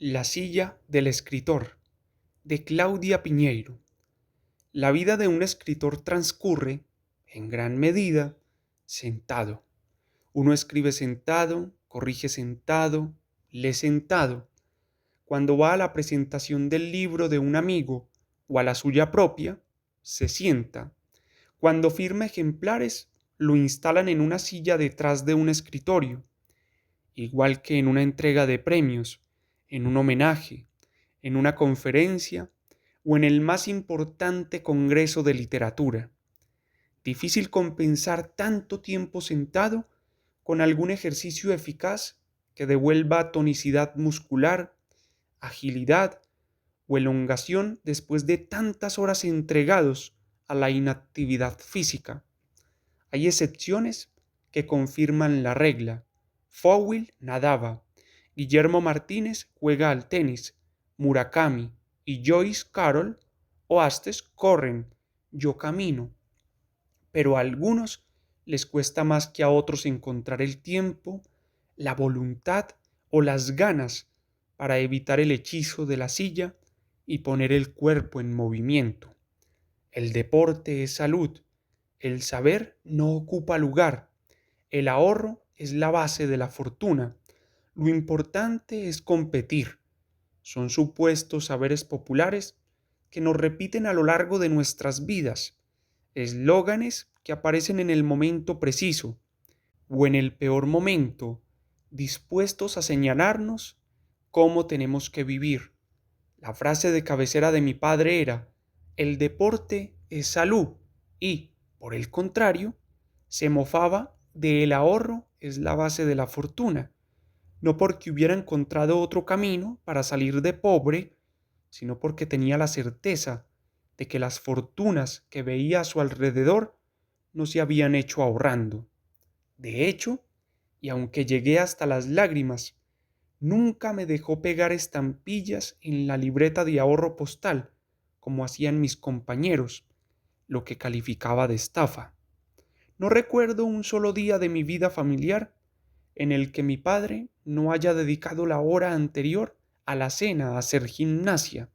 La silla del escritor, de Claudia Piñeiro. La vida de un escritor transcurre, en gran medida, sentado. Uno escribe sentado, corrige sentado, lee sentado. Cuando va a la presentación del libro de un amigo o a la suya propia, se sienta. Cuando firma ejemplares, lo instalan en una silla detrás de un escritorio, igual que en una entrega de premios, en un homenaje, en una conferencia o en el más importante congreso de literatura. Difícil compensar tanto tiempo sentado con algún ejercicio eficaz que devuelva tonicidad muscular, agilidad o elongación después de tantas horas entregados a la inactividad física. Hay excepciones que confirman la regla. Fowell nadaba, Guillermo Martínez juega al tenis, Murakami y Joyce Carol Oastes corren, yo camino. Pero a algunos les cuesta más que a otros encontrar el tiempo, la voluntad o las ganas para evitar el hechizo de la silla y poner el cuerpo en movimiento. El deporte es salud, el saber no ocupa lugar, el ahorro es la base de la fortuna. Lo importante es competir. Son supuestos saberes populares que nos repiten a lo largo de nuestras vidas, eslóganes que aparecen en el momento preciso o en el peor momento, dispuestos a señalarnos cómo tenemos que vivir. La frase de cabecera de mi padre era: el deporte es salud y, por el contrario, se mofaba de el ahorro es la base de la fortuna, no porque hubiera encontrado otro camino para salir de pobre, sino porque tenía la certeza de que las fortunas que veía a su alrededor no se habían hecho ahorrando. De hecho, y aunque llegué hasta las lágrimas, nunca me dejó pegar estampillas en la libreta de ahorro postal, como hacían mis compañeros, lo que calificaba de estafa. No recuerdo un solo día de mi vida familiar en el que mi padre no haya dedicado la hora anterior a la cena a hacer gimnasia.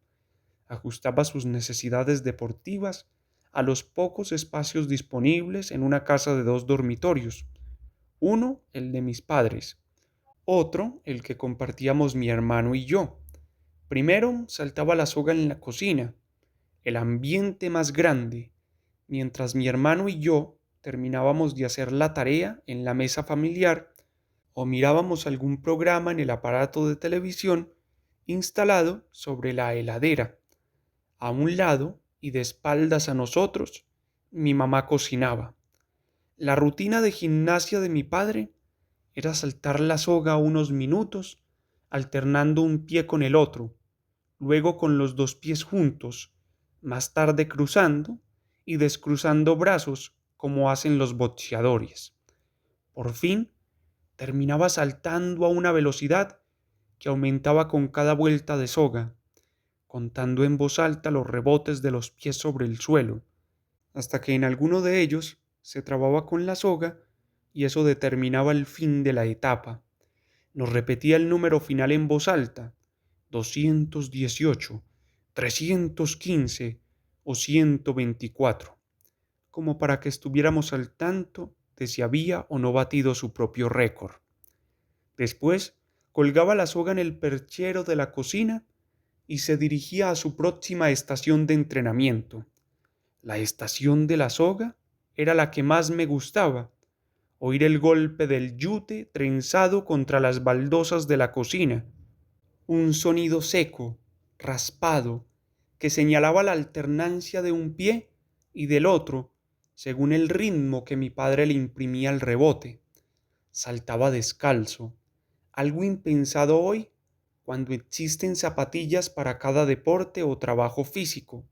Ajustaba sus necesidades deportivas a los pocos espacios disponibles en una casa de 2 dormitorios. Uno, el de mis padres; otro, el que compartíamos mi hermano y yo. Primero saltaba la soga en la cocina, el ambiente más grande, mientras mi hermano y yo terminábamos de hacer la tarea en la mesa familiar o mirábamos algún programa en el aparato de televisión instalado sobre la heladera. A un lado y de espaldas a nosotros, mi mamá cocinaba. La rutina de gimnasia de mi padre era saltar la soga unos minutos, alternando un pie con el otro, luego con los 2 pies juntos, más tarde cruzando y descruzando brazos como hacen los boxeadores. Por fin, terminaba saltando a una velocidad que aumentaba con cada vuelta de soga, contando en voz alta los rebotes de los pies sobre el suelo, hasta que en alguno de ellos se trababa con la soga y eso determinaba el fin de la etapa. Nos repetía el número final en voz alta: 218, 315 o 124, como para que estuviéramos al tanto de si había o no batido su propio récord. Después colgaba la soga en el perchero de la cocina y se dirigía a su próxima estación de entrenamiento. La estación de la soga era la que más me gustaba. Oír el golpe del yute trenzado contra las baldosas de la cocina, un sonido seco, raspado, que señalaba la alternancia de un pie y del otro, según el ritmo que mi padre le imprimía al rebote. Saltaba descalzo, algo impensado hoy, cuando existen zapatillas para cada deporte o trabajo físico,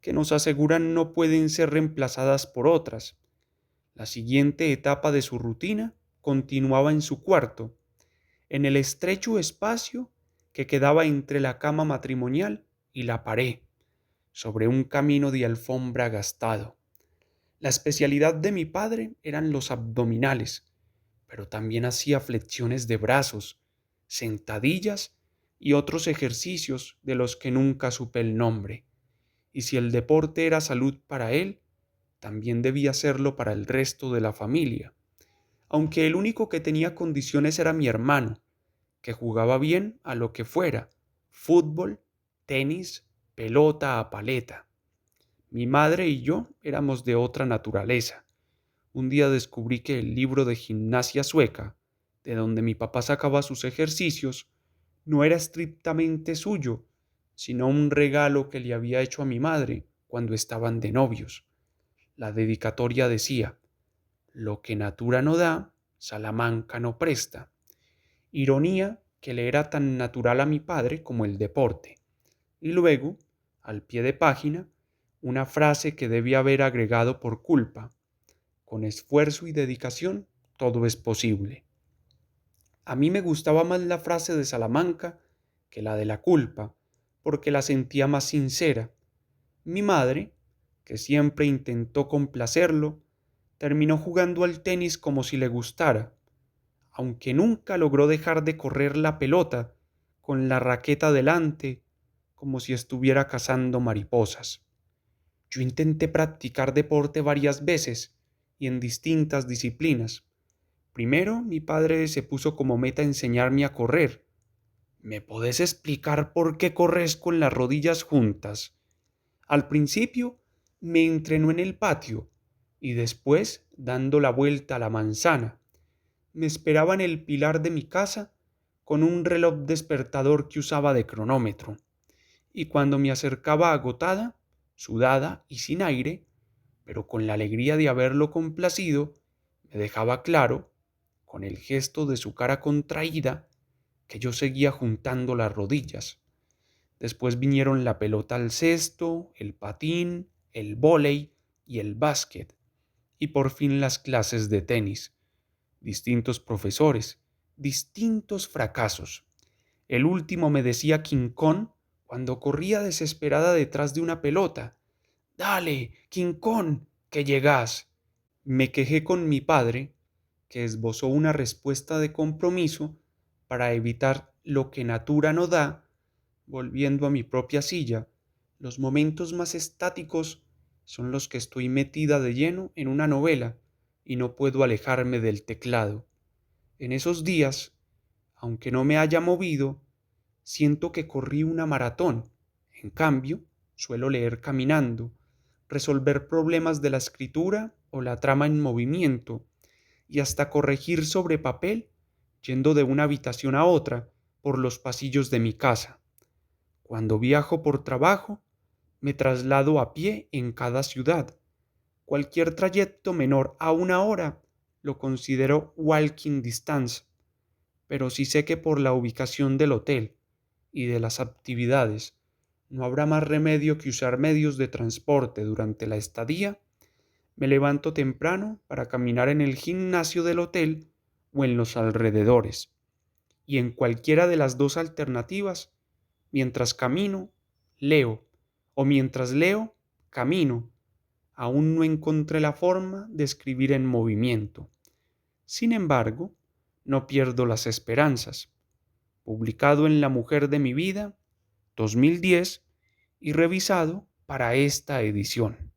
que nos aseguran no pueden ser reemplazadas por otras. La siguiente etapa de su rutina continuaba en su cuarto, en el estrecho espacio que quedaba entre la cama matrimonial y la pared, sobre un camino de alfombra gastado. La especialidad de mi padre eran los abdominales, pero también hacía flexiones de brazos, sentadillas y otros ejercicios de los que nunca supe el nombre. Y si el deporte era salud para él, también debía serlo para el resto de la familia, aunque el único que tenía condiciones era mi hermano, que jugaba bien a lo que fuera: fútbol, tenis, pelota a paleta. Mi madre y yo éramos de otra naturaleza. Un día descubrí que el libro de gimnasia sueca, de donde mi papá sacaba sus ejercicios, no era estrictamente suyo, sino un regalo que le había hecho a mi madre cuando estaban de novios. La dedicatoria decía: lo que natura no da, Salamanca no presta. Ironía que le era tan natural a mi padre como el deporte. Y luego, al pie de página, una frase que debía haber agregado por culpa: con esfuerzo y dedicación todo es posible. A mí me gustaba más la frase de Salamanca que la de la culpa, porque la sentía más sincera. Mi madre, que siempre intentó complacerlo, terminó jugando al tenis como si le gustara, aunque nunca logró dejar de correr la pelota con la raqueta delante, como si estuviera cazando mariposas. Yo intenté practicar deporte varias veces y en distintas disciplinas. Primero, mi padre se puso como meta enseñarme a correr. ¿Me podés explicar por qué corres con las rodillas juntas? Al principio me entrenó en el patio y después dando la vuelta a la manzana. Me esperaba en el pilar de mi casa con un reloj despertador que usaba de cronómetro, y cuando me acercaba agotada, sudada y sin aire, pero con la alegría de haberlo complacido, me dejaba claro, con el gesto de su cara contraída, que yo seguía juntando las rodillas. Después vinieron la pelota al cesto, el patín, el vóley y el básquet, y por fin las clases de tenis. Distintos profesores, distintos fracasos. El último me decía King Kong cuando corría desesperada detrás de una pelota: «Dale, King Kong, que llegás». Me quejé con mi padre, que esbozó una respuesta de compromiso para evitar lo que natura no da. Volviendo a mi propia silla, los momentos más estáticos son los que estoy metida de lleno en una novela y no puedo alejarme del teclado. En esos días, aunque no me haya movido, siento que corrí una maratón. En cambio, suelo leer caminando, resolver problemas de la escritura o la trama en movimiento, y hasta corregir sobre papel yendo de una habitación a otra por los pasillos de mi casa. Cuando viajo por trabajo, me traslado a pie en cada ciudad. Cualquier trayecto menor a una hora lo considero walking distance, pero si sé que por la ubicación del hotel y de las actividades no habrá más remedio que usar medios de transporte durante la estadía, me levanto temprano para caminar en el gimnasio del hotel o en los alrededores. Y en cualquiera de las dos alternativas, mientras camino, leo, o mientras leo, camino. Aún no encontré la forma de escribir en movimiento. Sin embargo, no pierdo las esperanzas. Publicado en La Mujer de mi Vida, 2010, y revisado para esta edición.